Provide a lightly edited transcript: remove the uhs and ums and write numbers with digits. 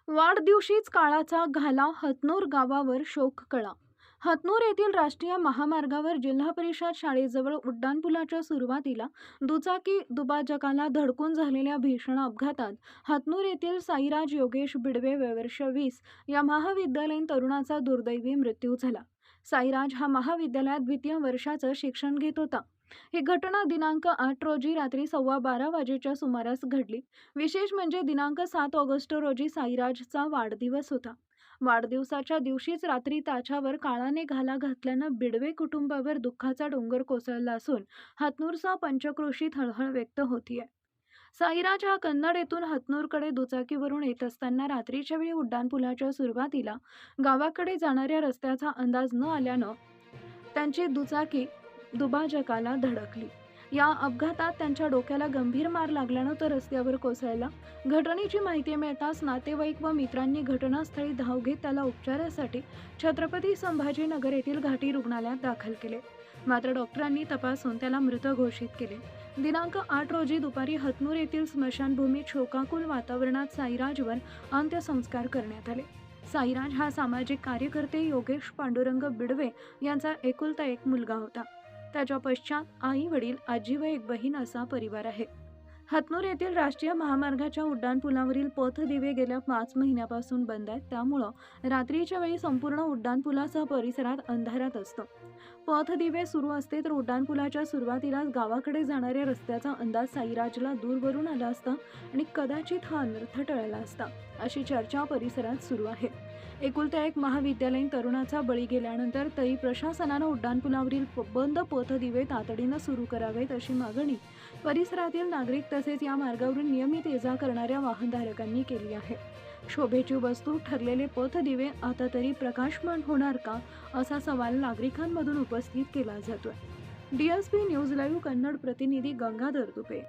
वाढदिवशीच काळाचा घाला हतनूर गावावर शोककळा. हतनूर येथील राष्ट्रीय महामार्गावर जिल्हा परिषद शाळेजवळ उड्डाणपुलाच्या सुरुवातीला दुचाकी दुभाजकाला धडकून झालेल्या भीषण अपघातात हतनूर येथील साईराज योगेश बिडवे वय वर्ष 20 या महाविद्यालयीन तरुणाचा दुर्दैवी मृत्यू झाला. साईराज हा महाविद्यालयात द्वितीय वर्षाचं शिक्षण घेत होता. ही घटना दिनांक 8 रोजी रात्री 12:15 वाजेच्या सुमारास घडली. विशेष म्हणजे दिनांक 7 ऑगस्ट रोजी साईराजचा वाढदिवस होता. वाढदिवसाच्या दिवशीच रात्री त्याच्यावर काळाने घाला घातल्यानं बिडवे कुटुंबावर दुःखाचा डोंगर कोसळला असून हतनूरचा पंचक्रोशीत हळहळ व्यक्त होतीये. साईराज हा कन्नड येथून हतनूरकडे दुचाकीवरून येत असताना रात्रीच्या वेळी उड्डाणपुलाच्या सुरुवातीला गावाकडे जाणाऱ्या रस्त्याचा अंदाज न आल्यानं त्यांची दुचाकी दुभाजकाला धडकली. या अपघातात त्यांच्या डोक्याला गंभीर मार लागल्यानं तो रस्त्यावर कोसळला. घटनेची माहिती मिळताच नातेवाईक व मित्रांनी घटनास्थळी धाव घेत त्याला उपचारासाठी छत्रपती संभाजीनगर येथील घाटी रुग्णालयात दाखल केले. मात्र डॉक्टरांनी तपासून त्याला मृत घोषित केले. दिनांक 8 रोजी दुपारी हतनूर येथील स्मशानभूमीत शोकाकुल वातावरणात साईराजवर अंत्यसंस्कार करण्यात आले. साईराज हा सामाजिक कार्यकर्ते योगेश पांडुरंग बिडवे यांचा एकुलता एक मुलगा होता. त्याच्या पश्चात आई वडील आजी व एक बहीण असा परिवार आहे. हतनूर येथील राष्ट्रीय महामार्गाच्या उड्डाणपुलावरील पथदिवे गेल्या 5 महिन्यापासून बंद आहेत. त्यामुळं रात्रीच्या वेळी संपूर्ण उड्डाणपुलासह परिसरात अंधारात असतं. पथदिवे सुरू असते तर उड्डाणपुलाच्या सुरुवातीलाच गावाकडे जाणाऱ्या रस्त्याचा अंदाज साईराजला दूरवरून आला असता आणि कदाचित हा अनर्थ टळला असता, अशी चर्चा परिसरात सुरू आहे. एकुलत्या एक महाविद्यालयीन तरुणाचा बळी गेल्यानंतर तरी प्रशासनानं उड्डाणपुलावरील बंद पथदिवे तातडीनं सुरू करावेत अशी मागणी परिसरातील नागरिक तसेच या मार्गावरून नियमित ये जा करणाऱ्या वाहनधारकांनी केली आहे. शोभेची वस्तू ठरलेले पथदिवे आता तरी प्रकाशमान होणार का, असा सवाल नागरिकांमधून उपस्थित केला जातोय. DSP न्यूज लाईव्ह कन्नड प्रतिनिधी गंगाधर दुबे.